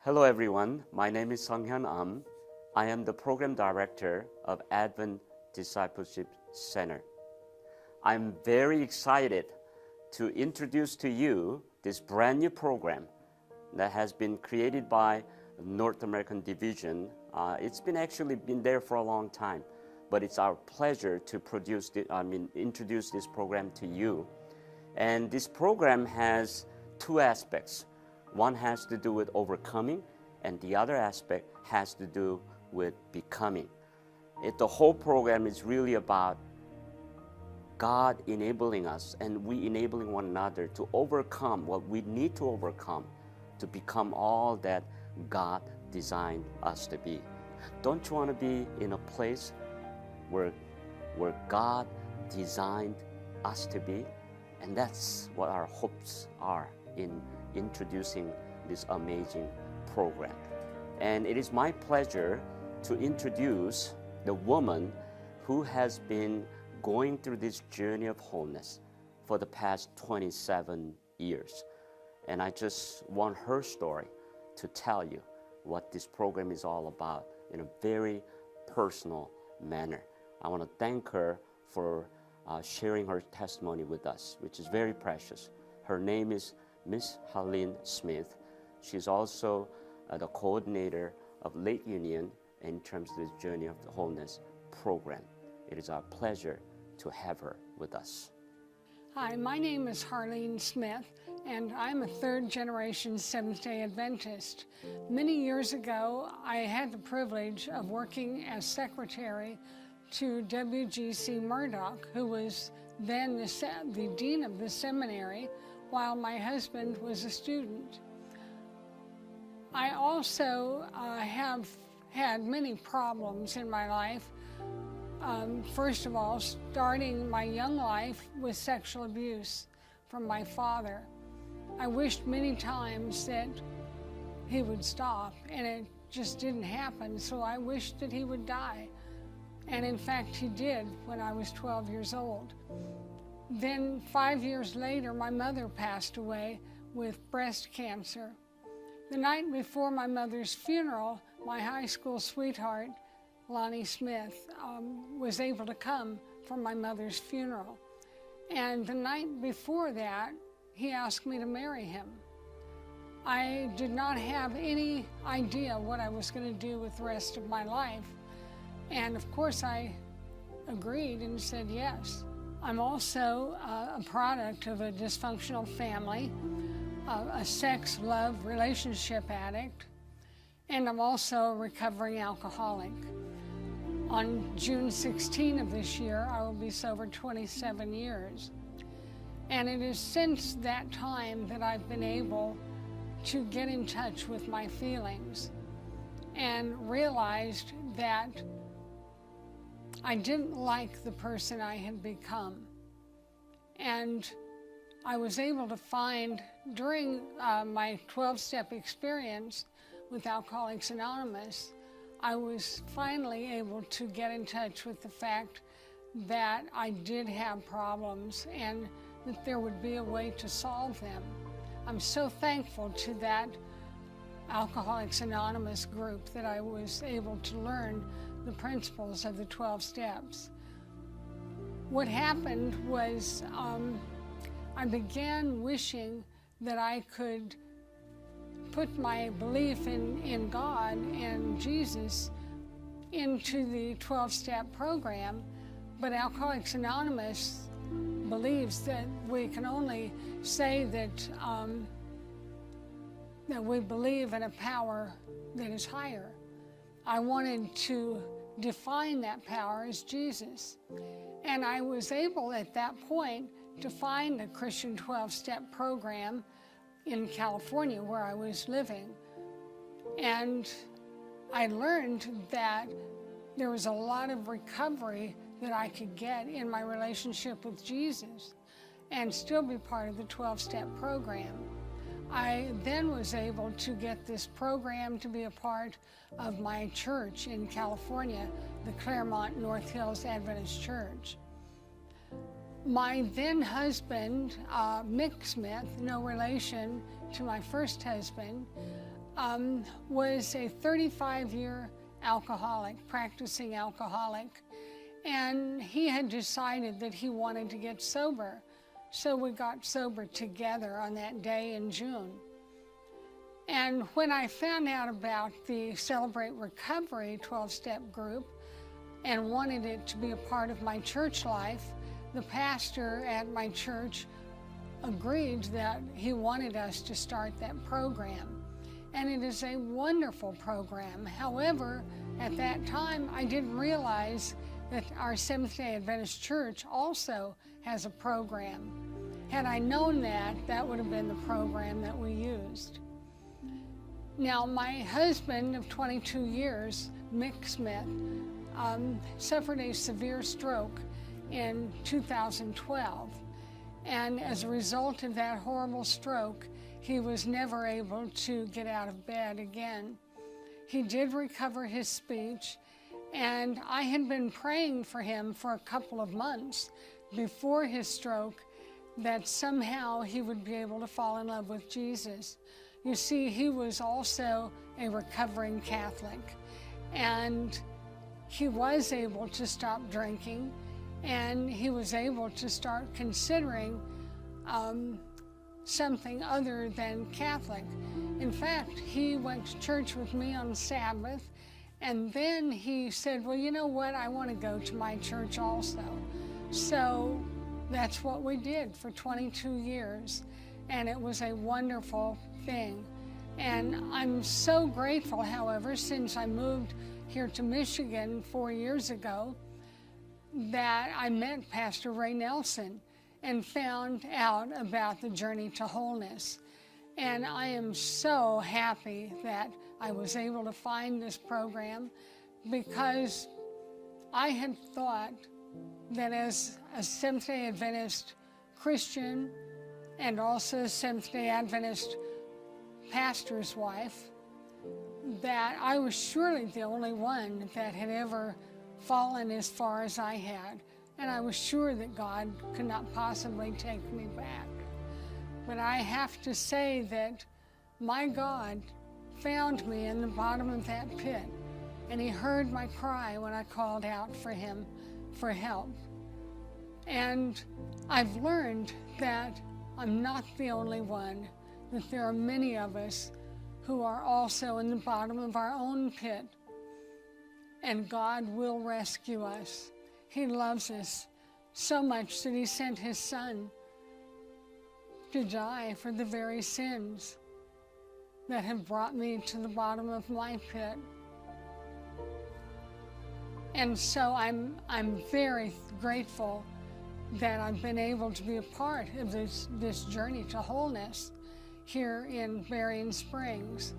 Hello everyone, my name is Sunghyun Am. I am the Program Director of Advent Discipleship Center. I'm very excited to introduce to you this brand new program that has been created by North American Division. It's actually been there for a long time, but it's our pleasure to introduce this program to you. And this program has two aspects. One has to do with overcoming, and the other aspect has to do with becoming. The whole program is really about God enabling us and we enabling one another to overcome what we need to overcome to become all that God designed us to be. Don't you want to be in a place where God designed us to be? And that's what our hopes are in introducing this amazing program. And it is my pleasure to introduce the woman who has been going through this journey of wholeness for the past 27 years. And I just want her story to tell you what this program is all about in a very personal manner. I want to thank her for sharing her testimony with us, which is very precious. Her name is Miss Harlene Smith. She's also the coordinator of Lake Union in terms of this Journey of the Wholeness program. It is our pleasure to have her with us. Hi, my name is Harlene Smith, and I'm a third-generation Seventh-day Adventist. Many years ago, I had the privilege of working as secretary to W.G.C. Murdoch, who was then the dean of the seminary, while my husband was a student. I also have had many problems in my life. First of all, starting my young life with sexual abuse from my father. I wished many times that he would stop, and it just didn't happen, so I wished that he would die. And in fact, he did when I was 12 years old. Then 5 years later, my mother passed away with breast cancer. The night before my mother's funeral, my high school sweetheart, Lonnie Smith, was able to come for my mother's funeral. And the night before that, he asked me to marry him. I did not have any idea what I was going to do with the rest of my life. And of course, I agreed and said yes. I'm also a product of a dysfunctional family, a sex, love, relationship addict, and I'm also a recovering alcoholic. On June 16 of this year, I will be sober 27 years. And it is since that time that I've been able to get in touch with my feelings and realized that I didn't like the person I had become. And I was able to find, during my 12-step experience with Alcoholics Anonymous, I was finally able to get in touch with the fact that I did have problems and that there would be a way to solve them. I'm so thankful to that Alcoholics Anonymous group that I was able to learn the principles of the 12 steps. What happened was I began wishing that I could put my belief in God and Jesus into the 12-step program, but Alcoholics Anonymous believes that we can only say that we believe in a power that is higher. I wanted to define that power as Jesus. And I was able at that point to find a Christian 12-step program in California where I was living. And I learned that there was a lot of recovery that I could get in my relationship with Jesus and still be part of the 12-step program. I then was able to get this program to be a part of my church in California, the Claremont North Hills Adventist Church. My then husband, Mick Smith, no relation to my first husband, was a 35-year alcoholic, practicing alcoholic, and he had decided that he wanted to get sober. So we got sober together on that day in June. And when I found out about the Celebrate Recovery 12-step group and wanted it to be a part of my church life, the pastor at my church agreed that he wanted us to start that program. And it is a wonderful program. However, at that time, I didn't realize that our Seventh-day Adventist Church also has a program. Had I known that, that would have been the program that we used. Now, my husband of 22 years, Mick Smith, suffered a severe stroke in 2012. And as a result of that horrible stroke, he was never able to get out of bed again. He did recover his speech, and I had been praying for him for a couple of months before his stroke that somehow he would be able to fall in love with Jesus. You see, he was also a recovering Catholic, and he was able to stop drinking, and he was able to start considering something other than Catholic. In fact, he went to church with me on Sabbath, and then he said, well, you know what, I want to go to my church also. So that's what we did for 22 years, and it was a wonderful thing. And I'm so grateful, however, since I moved here to Michigan 4 years ago, that I met Pastor Ray Nelson and found out about the Journey to Wholeness. And I am so happy that I was able to find this program, because I had thought that as a Seventh-day Adventist Christian and also a Seventh-day Adventist pastor's wife, that I was surely the only one that had ever fallen as far as I had. And I was sure that God could not possibly take me back. But I have to say that my God found me in the bottom of that pit, and he heard my cry when I called out for him for help. And I've learned that I'm not the only one, that there are many of us who are also in the bottom of our own pit, and God will rescue us. He loves us so much that he sent his Son to die for the very sins that have brought me to the bottom of my pit. And so I'm very grateful that I've been able to be a part of this journey to wholeness here in Berrien Springs.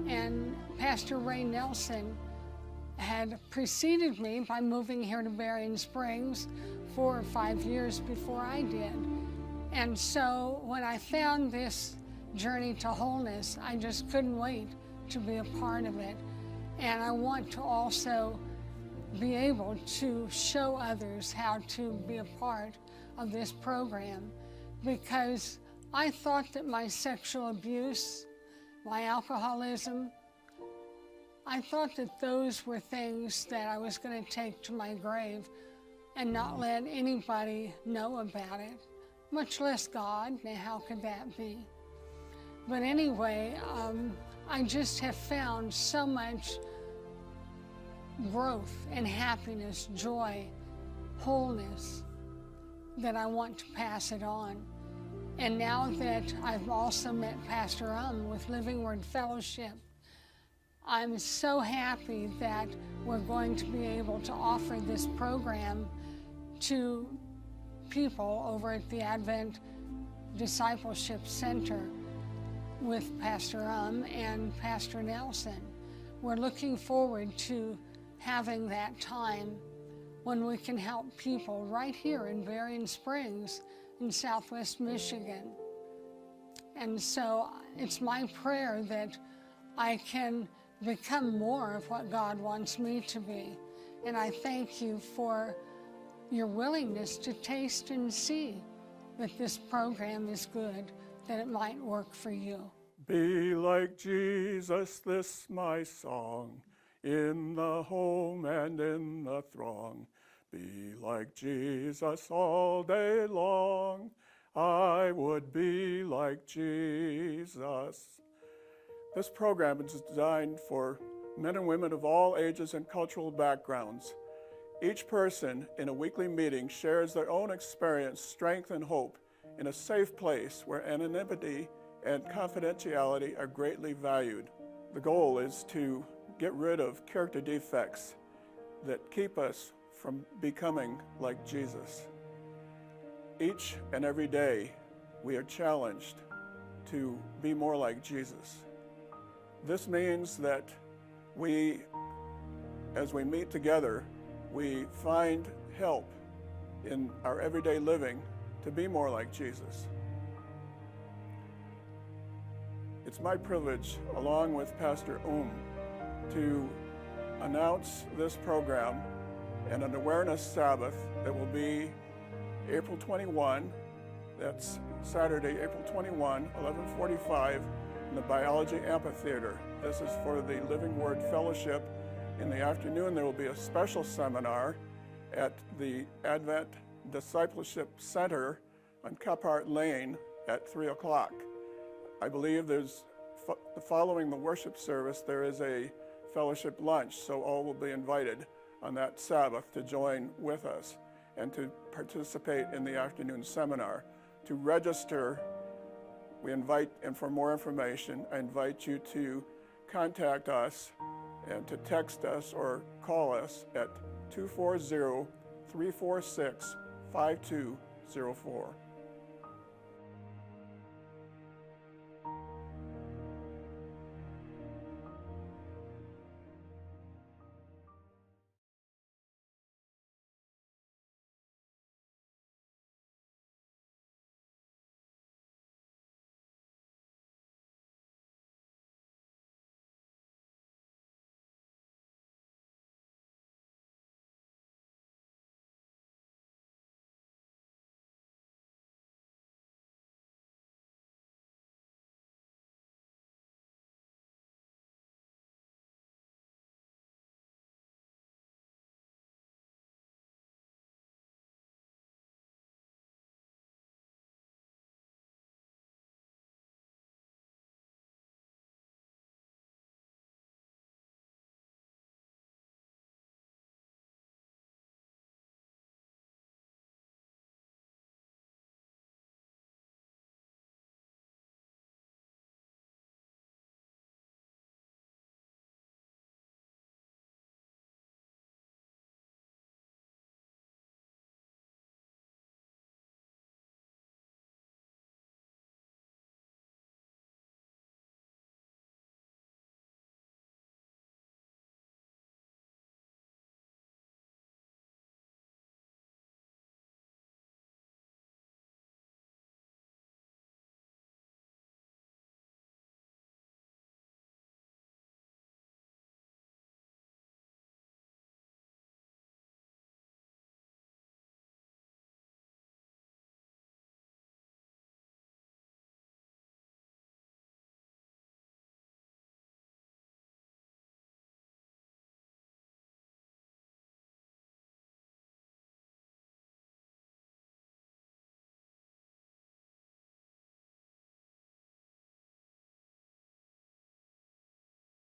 And Pastor Ray Nelson had preceded me by moving here to Berrien Springs 4 or 5 years before I did. And so when I found this journey to wholeness, I just couldn't wait to be a part of it. And I want to also be able to show others how to be a part of this program, because I thought that my sexual abuse, my alcoholism, I thought that those were things that I was going to take to my grave and not let anybody know about it, much less God. Now, how could that be? But anyway, I just have found so much growth and happiness, joy, wholeness, that I want to pass it on. And now that I've also met Pastor with Living Word Fellowship, I'm so happy that we're going to be able to offer this program to people over at the Advent Discipleship Center with Pastor and Pastor Nelson. We're looking forward to having that time when we can help people right here in Berrien Springs in Southwest Michigan. And so it's my prayer that I can become more of what God wants me to be. And I thank you for your willingness to taste and see that this program is good, that it might work for you. Be like Jesus, this my song, in the home and in the throng. Be like Jesus all day long. I would be like Jesus. This program is designed for men and women of all ages and cultural backgrounds. Each person in a weekly meeting shares their own experience, strength, and hope in a safe place where anonymity and confidentiality are greatly valued. The goal is to get rid of character defects that keep us from becoming like Jesus. Each and every day, we are challenged to be more like Jesus. This means that as we meet together, we find help in our everyday living to be more like Jesus. It's my privilege, along with Pastor to announce this program and an awareness Sabbath that will be April 21. That's Saturday, April 21, 11:45 in the Biology Amphitheater. This is for the Living Word Fellowship. In the afternoon, there will be a special seminar at the Advent Discipleship Center on Kephart Lane at 3 o'clock. I believe following the worship service, there is a fellowship lunch, so all will be invited on that Sabbath to join with us and to participate in the afternoon seminar. To register, and for more information, I invite you to contact us and to text us or call us at 240-346-5204.